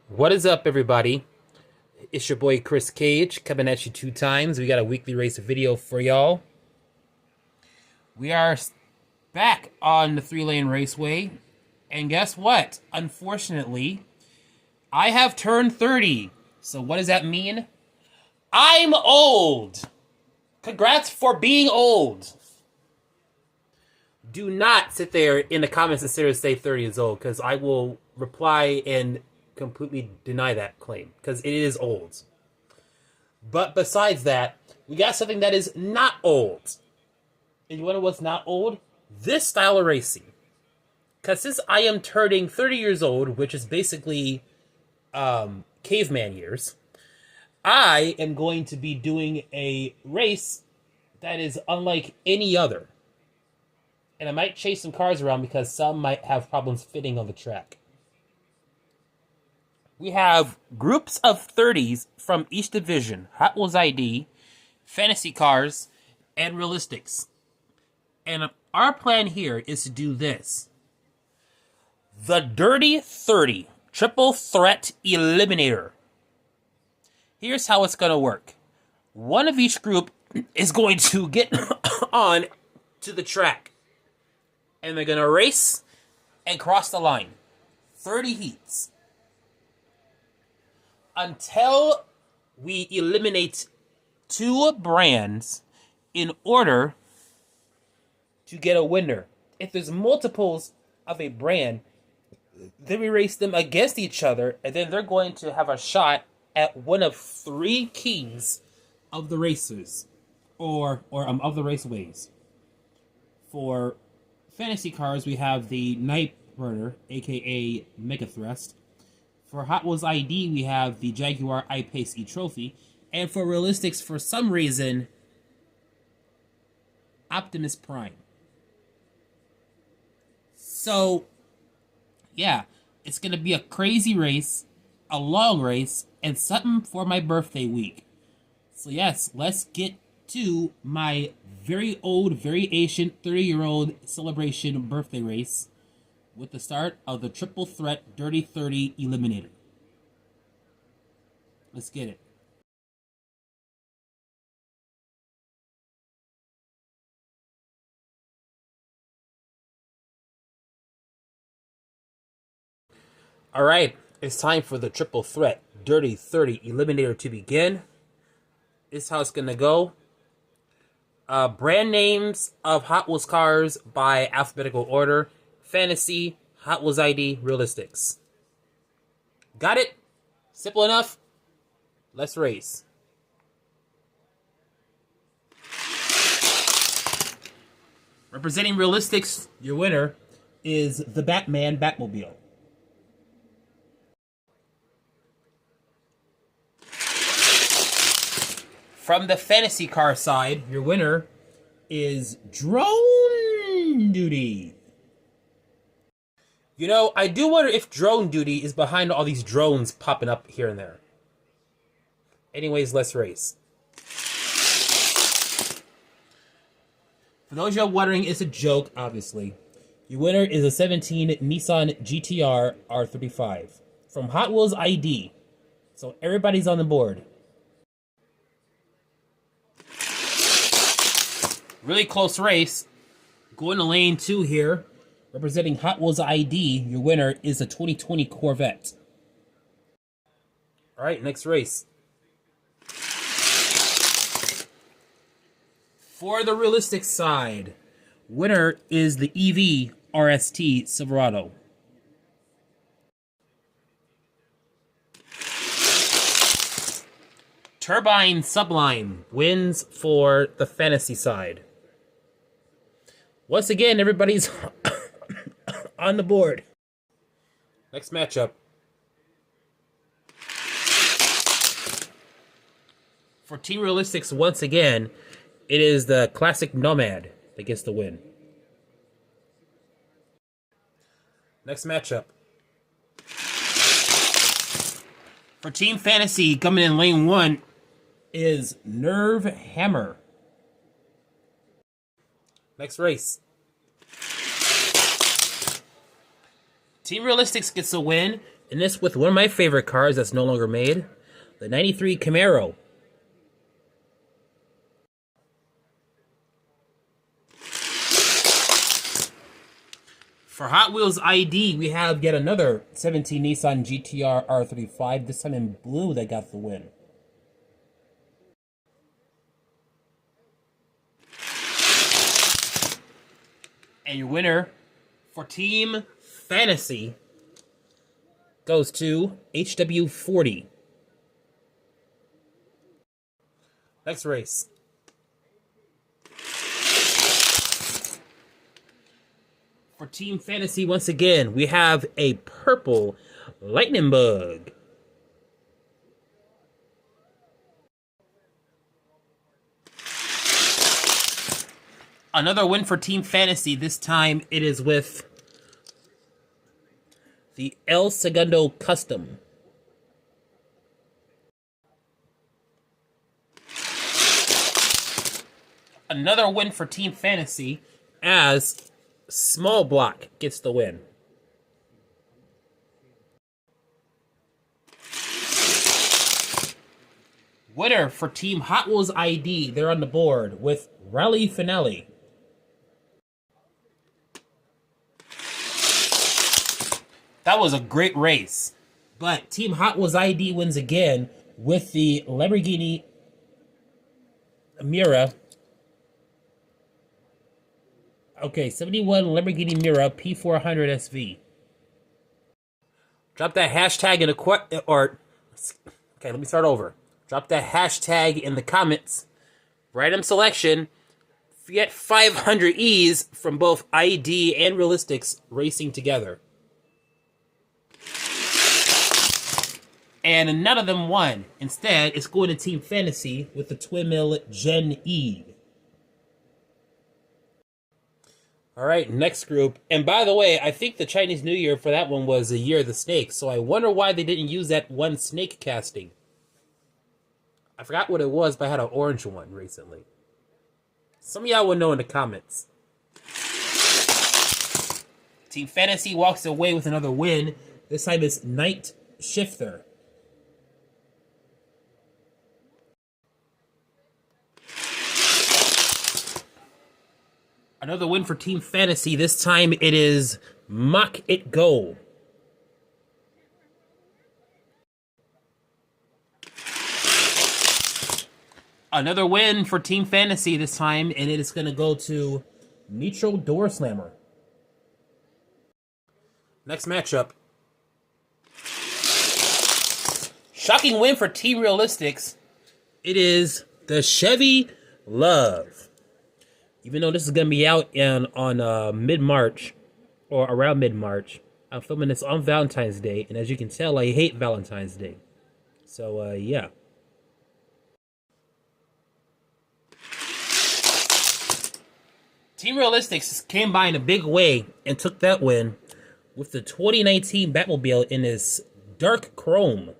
What is up, everybody? It's your boy Chris Cage coming at you 2 times. We got a weekly race video for y'all. We are back on the 3-lane raceway, and guess what? Unfortunately, I have turned 30. So what does that mean? I'm old. Congrats for being old. Do not sit there in the comments and say 30 is old, because I will reply and completely deny that claim, because it is old. But besides that, we got something that is not old. And you want to know what's not old? This style of racing. Because since I am turning 30 years old, which is basically caveman years, I am going to be doing a race that is unlike any other. And I might chase some cars around because some might have problems fitting on the track. We have groups of 30s from each division: Hot Wheels ID, Fantasy Cars, and Realistics. And our plan here is to do this: the Dirty 30 Triple Threat Eliminator. Here's how it's going to work. One of each group is going to get on to the track, and they're going to race and cross the line. 30 heats. Until we eliminate 2 brands in order to get a winner. If there's multiples of a brand, then we race them against each other, and then they're going to have a shot at one of 3 kings of the racers, or of the raceways. For Fantasy Cars, we have the Night Burner, aka Mega Thrust. For Hot Wheels ID, we have the Jaguar I-Pace E-Trophy. And for Realistics, for some reason, Optimus Prime. So, yeah, it's going to be a crazy race, a long race, and something for my birthday week. So yes, let's get to my very old, very ancient, 30-year-old celebration birthday race with the start of the Triple Threat Dirty-30 Eliminator. Let's get it. Alright, it's time for the Triple Threat Dirty-30 Eliminator to begin. This is how it's going to go. Brand names of Hot Wheels cars by alphabetical order: Fantasy, Hot Wheels ID, Realistics. Got it? Simple enough? Let's race. Representing Realistics, your winner is the Batman Batmobile. From the Fantasy Car side, your winner is Drone Duty. You know, I do wonder if Drone Duty is behind all these drones popping up here and there. Anyways, let's race. For those y'all wondering, it's a joke, obviously. Your winner is a 17 Nissan GTR R35 from Hot Wheels ID. So everybody's on the board. Really close race. Going to lane 2 here. Representing Hot Wheels ID, your winner is a 2020 Corvette. Alright, next race. For the Realistic side, winner is the EV RST Silverado. Turbine Sublime wins for the Fantasy side. Once again, everybody's on the board. Next matchup. For Team Realistics, once again, it is the classic Nomad that gets the win. Next matchup. For Team Fantasy, coming in lane 1 is Nerve Hammer. Next race. Team Realistics gets a win And this with one of my favorite cars that's no longer made, the 93 Camaro. For Hot Wheels ID, we have yet another 17 Nissan GTR R35, this time in blue, that got the win. And your winner for Team Fantasy goes to HW40. Next race. For Team Fantasy, once again, we have a purple lightning bug. Another win for Team Fantasy. This time it is with the El Segundo Custom. Another win for Team Fantasy as Small Block gets the win. Winner for Team Hot Wheels ID. They're on the board with Rally Finale. That was a great race. But Team Hot Wheels ID wins again with the Lamborghini Miura. Okay, 71 Lamborghini Miura P400 SV. Drop that hashtag in the okay, let me start over. Drop that hashtag in the comments. Random selection. Get 500 E's from both ID and Realistics racing together. And none of them won. Instead, it's going to Team Fantasy with the Twin Mill Gen E. All right, next group. And by the way, I think the Chinese New Year for that one was the Year of the Snake. So I wonder why they didn't use that one snake casting. I forgot what it was, but I had an orange one recently. Some of y'all will know in the comments. Team Fantasy walks away with another win. This time it's Night Shifter. Another win for Team Fantasy. This time it is Mock It Go. Another win for Team Fantasy this time, and it is going to go to Nitro Door Slammer. Next matchup. Shocking win for Team Realistics. It is the Chevy Love. Even though this is going to be out on mid-March, or around mid-March, I'm filming this on Valentine's Day, and as you can tell, I hate Valentine's Day. So, yeah. Team Realistics came by in a big way and took that win with the 2019 Batmobile in its dark chrome.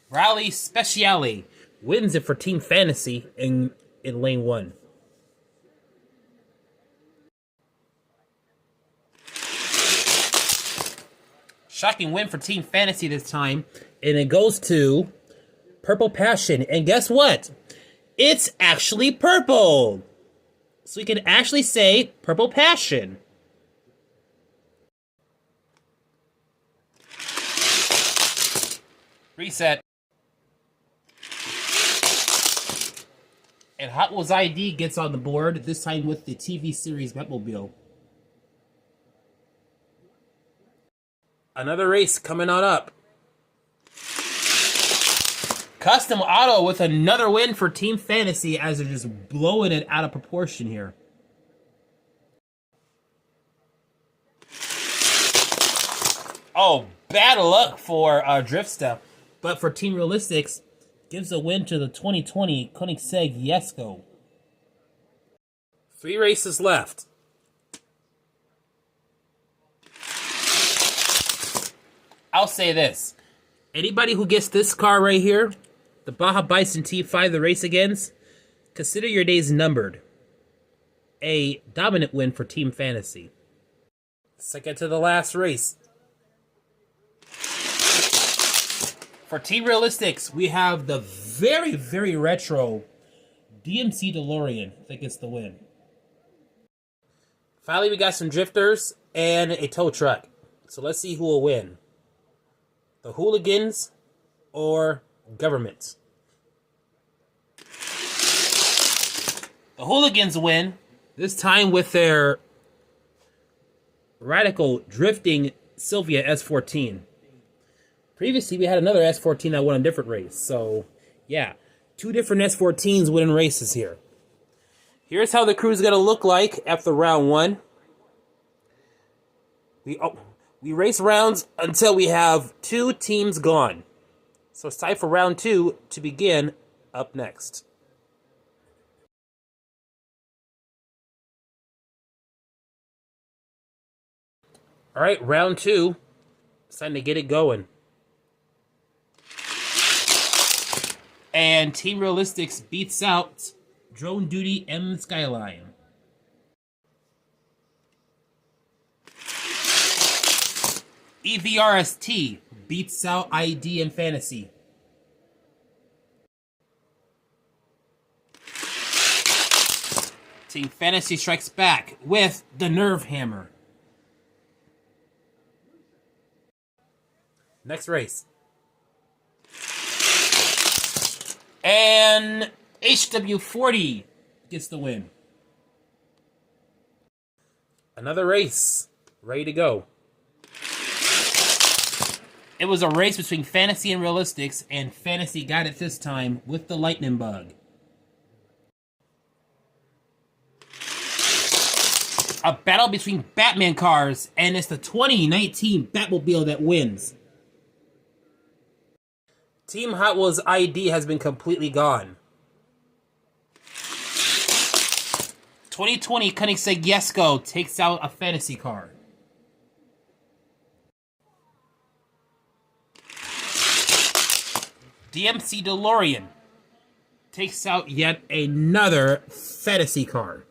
Rally Speciale wins it for Team Fantasy in lane 1. Shocking win for Team Fantasy this time, and it goes to Purple Passion. And guess what? It's actually purple. So we can actually say Purple Passion. Reset. And Hot Wheels ID gets on the board, this time with the TV series Batmobile. Another race coming on up. Custom Auto with another win for Team Fantasy as they're just blowing it out of proportion here. Oh, bad luck for Drift Stuff. But for Team Realistics, gives a win to the 2020 Koenigsegg Jesko. 3 races left. I'll say this. Anybody who gets this car right here The Baja Bison T5 the race against. Consider your days numbered. A dominant win for Team Fantasy. Second to the last race. For Team Realistics, we have the very, very retro DMC DeLorean that gets the win. Finally, we got some drifters and a tow truck. So let's see who will win. The Hooligans or Government. The Hooligans win, this time with their radical drifting Sylvia S14. Previously, we had another S14 that won a different race. So, yeah, 2 different S14s winning races here. Here's how the crew is going to look like after round 1. We race rounds until we have 2 teams gone. So it's time for round 2 to begin up next. All right, round 2. It's time to get it going. And Team Realistics beats out Drone Duty M Skyline. EVRST beats out ID and Fantasy. Team Fantasy strikes back with the Nerve Hammer. Next race. And HW40 gets the win. Another race. Ready to go. It was a race between Fantasy and Realistics, and Fantasy got it this time with the Lightning Bug. A battle between Batman cars, and it's the 2019 Batmobile that wins. Team Hot Wheels ID has been completely gone. 2020 Koenigsegg Jesko takes out a Fantasy car. DMC DeLorean takes out yet another Fantasy car.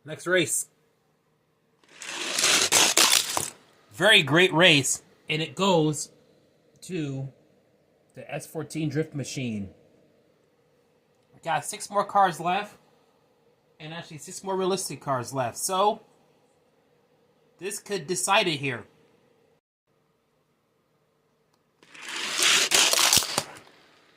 Next race. Very great race. And it goes to the S14 Drift Machine. We got 6 more cars left. And actually 6 more realistic cars left. So, this could decide it here.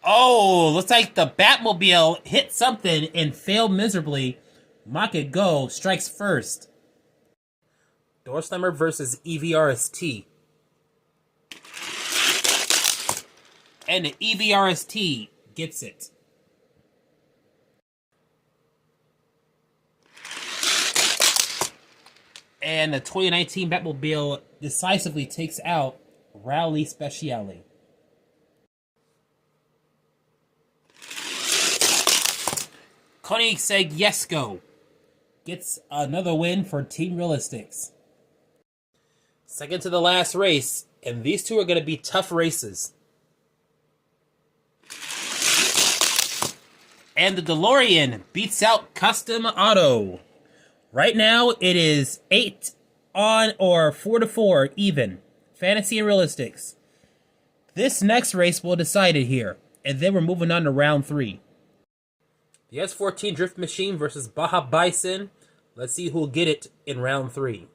Oh, looks like the Batmobile hit something and failed miserably. Maka Go strikes first. Door Slammer versus EVRST. And the EVRST gets it. And the 2019 Batmobile decisively takes out Rally Speciale. Koenigsegg Jesko gets another win for Team Realistics. Second to the last race, and these two are going to be tough races. And the DeLorean beats out Custom Auto. Right now, it is 8 on or 4-4 even. Fantasy and Realistics. This next race will decide it here. And then we're moving on to round 3. The S14 Drift Machine versus Baja Bison. Let's see who'll get it in round 3.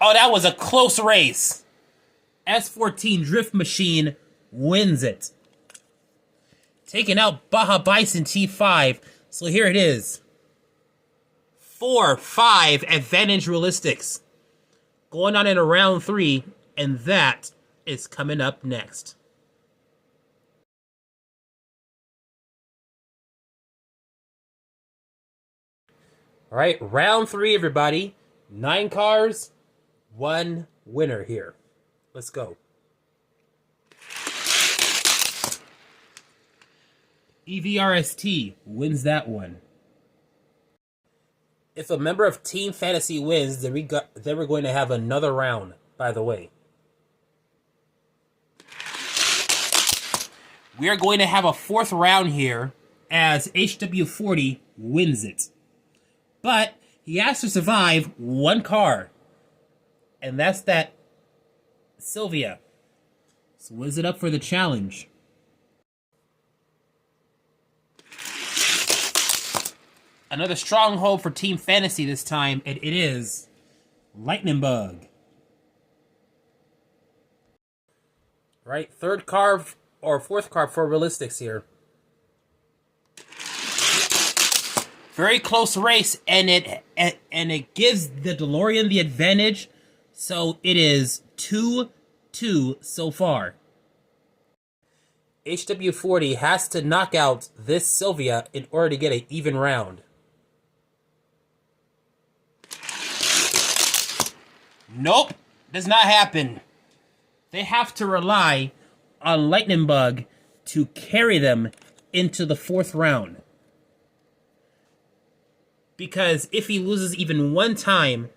Oh, that was a close race. S14 Drift Machine wins it. Taking out Baja Bison T5. So here it is. 4-5 Advantage Realistics. Going on into round 3. And that is coming up next. All right, round 3, everybody. 9 cars, 1 winner here. Let's go. EVRST wins that one. If a member of Team Fantasy wins, then we're going to have another round, by the way. We are going to have a fourth round here as HW40 wins it. But he has to survive one car. And that's that Sylvia. So what is it up for the challenge? Another stronghold for Team Fantasy this time, and it is Lightning Bug. Right, third car or fourth car for Realistics here. Very close race, and it gives the DeLorean the advantage. So it is 2-2 so far. HW40 has to knock out this Sylvia in order to get an even round. Nope, does not happen. They have to rely on Lightning Bug to carry them into the fourth round. Because if he loses even one time,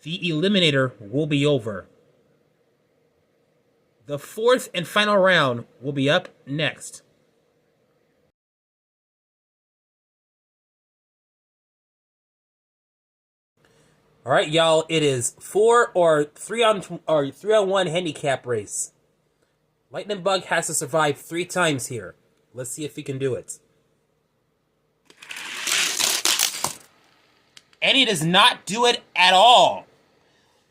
the Eliminator will be over. The fourth and final round will be up next. All right, y'all. It is 4 or 3 on 1 handicap race. Lightning Bug has to survive 3 times here. Let's see if he can do it. And he does not do it at all.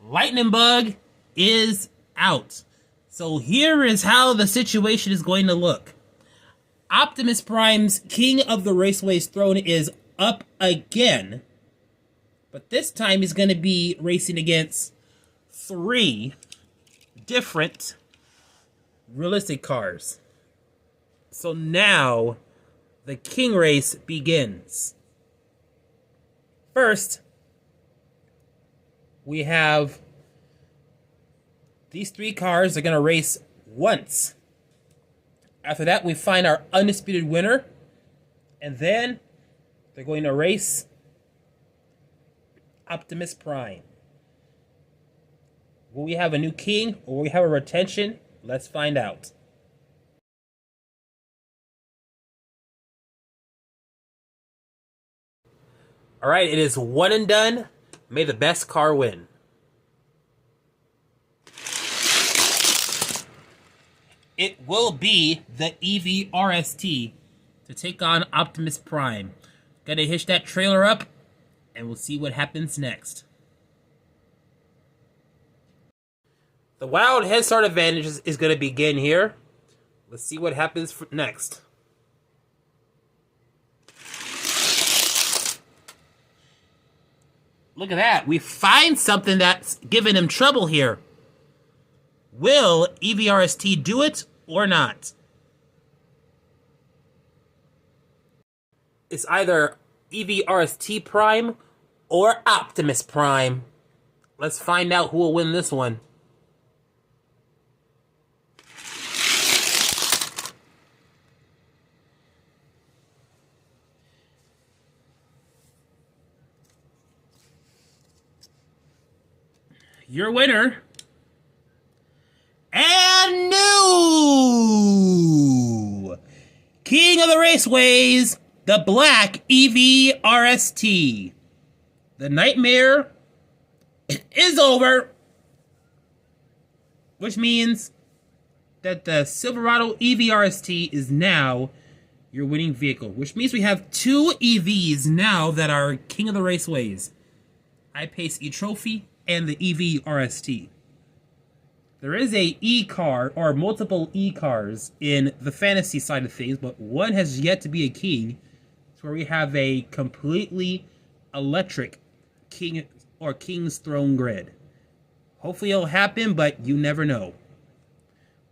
Lightning Bug is out. So here is how the situation is going to look. Optimus Prime's King of the Raceways throne is up again. But this time he's going to be racing against 3 different realistic cars. So now the King race begins. First, we have these 3 cars are going to race once. After that, we find our undisputed winner. And then they're going to race Optimus Prime. Will we have a new king or will we have a retention? Let's find out. All right, it is one and done. May the best car win. It will be the EV-RST to take on Optimus Prime. Gotta hitch that trailer up, and we'll see what happens next. The wild head start advantage is going to begin here. Let's see what happens next. Look at that. We find something that's giving him trouble here. Will EV-RST do it or not? It's either EV-RST Prime or Optimus Prime. Let's find out who will win this one. Your winner and new King of the Raceways, the Black EV-RST. The nightmare is over, which means that the Silverado EV-RST is now your winning vehicle, which means we have 2 EVs now that are King of the Raceways. I-Pace E-Trophy and the EV-RST. There is a E-car, or multiple E-cars, in the fantasy side of things, but one has yet to be a king. It's where we have a completely electric king or King's Throne grid. Hopefully it'll happen, but you never know.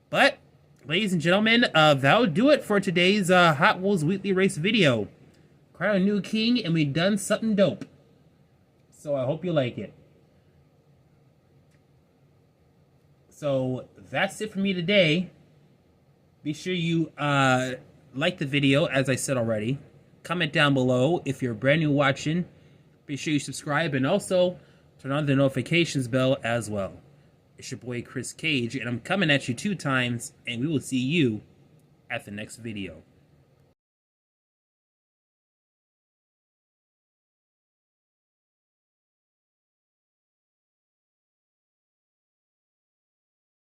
But, ladies and gentlemen, that'll do it for today's Hot Wheels Weekly Race video. Crown a new king, and we done something dope. So I hope you like it. So that's it for me today. Be sure you like the video, as I said already. Comment down below if you're brand new watching. Be sure you subscribe and also turn on the notifications bell as well. It's your boy Chris Cage, and I'm coming at you 2 times, and we will see you at the next video.